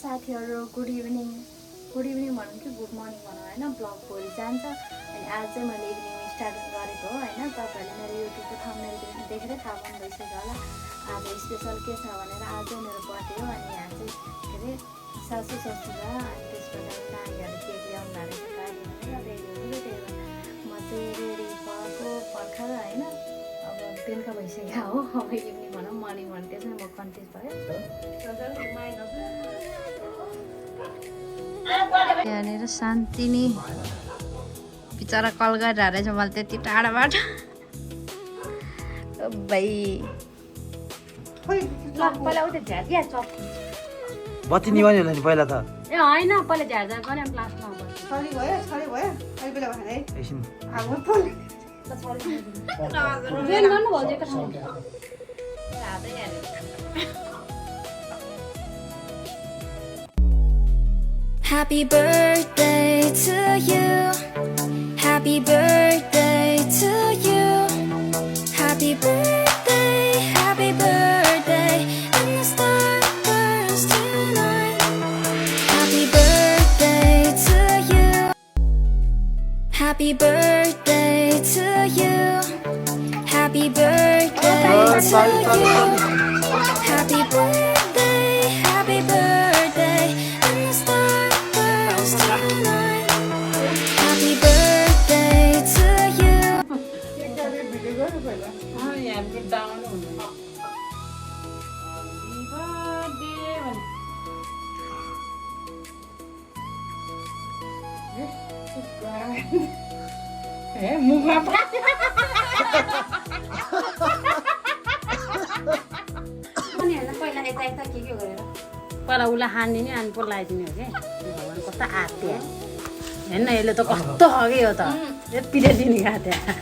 साथीहरु good evening भनौँ कि गुड मर्निङ भनौँ हैन ब्लग भोलि जान्छ अनि आज चाहिँ मैले इभिनिङ स्टार्ट गरेको हो हैन तपाईहरुले मेरो युट्युबको थम्बनेल देखेरै थाहा पाउनु भइसक्यो होला आज स्पेशल के छ भनेर आज मेरो बर्थडे हो अनि यहाँ चाहिँ के अरे सासू ससुरा अनि त्यसबाट नानीहरु केक ल्याउनु भएको छ गाडी भनेर रेडी हुँदै त्यही भएर म चाहिँ रेडी भएको भर्खर हैन अब बेलुका भइसक्यो हो अब इभिनिङ भनौँ मर्निङ भनौँ त्यसमा म कन्फ्युज भएँ यहाँनिर शान्ति नि बिचरा कल गरिरहेको रहेछ मलाई त्यति टाढाबाट भाइ पहिला उता झ्याडिया चप बत्ती निभाउने होला नि पहिला त ए होइन पहिला झ्याडझ्याड गर्ने अनि लास्टमा छरी भयो अहिले बेला भएर है एकछिन अब फुल रेन गर्नु भयो एक ठाउँ हातै हालेर Happy birthday to you. Happy birthday to you. Happy birthday, happy birthday. And the star burns tonight. Happy birthday to you. Happy birthday to you. Happy birthday to you. Happy birthday, happy birthday. And the star burns tonight. Happy birthday to you. पहिला यता यता के गरेर पहिला उसलाई हानिदिने अनि पो लगाइदिने हो कि भगवान् कस्तो आत्या हेर्न यसले त कस्तो हग्यो यो त यतिले दिने गएको त्यहाँ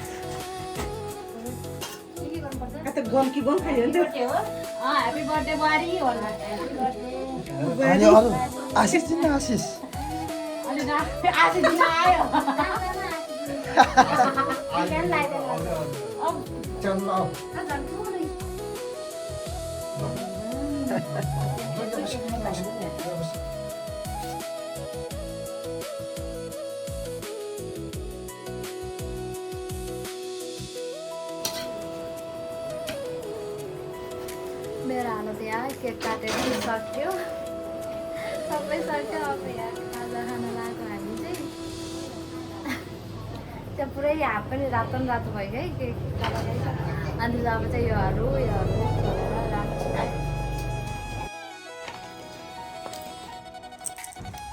त गम कि गम खायो नि त ह्यापी बर्थडे बुहारी होला अनि अरु आशिष दिन आशिष अलि आज दिन आयो मेरो हालत यहाँ केक काटेर सक्यो सबै सक्यो अब यहाँ खाजा खान लाग्यो हामी चाहिँ त्यो पुरै हात पनि रातो भयो है केक अनि अब चाहिँ योहरू गरेर राख्छु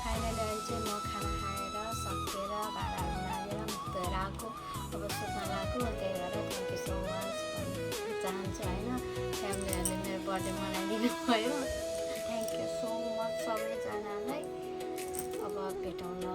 फाइनली अहिले चाहिँ म खाना खाएर सकेर भाँडाहरू मागेर मुख धोएर आएको अब सुत्न लाग्यो त्यही भएर थ्याङ्क यू सो मच भन्न चाहन्छु होइन फ्यामिलीहरूले मेरो बर्थडे मनाइदिनु भयो थ्याङ्क यू सो मच सबैजनालाई अब भेटौँ ल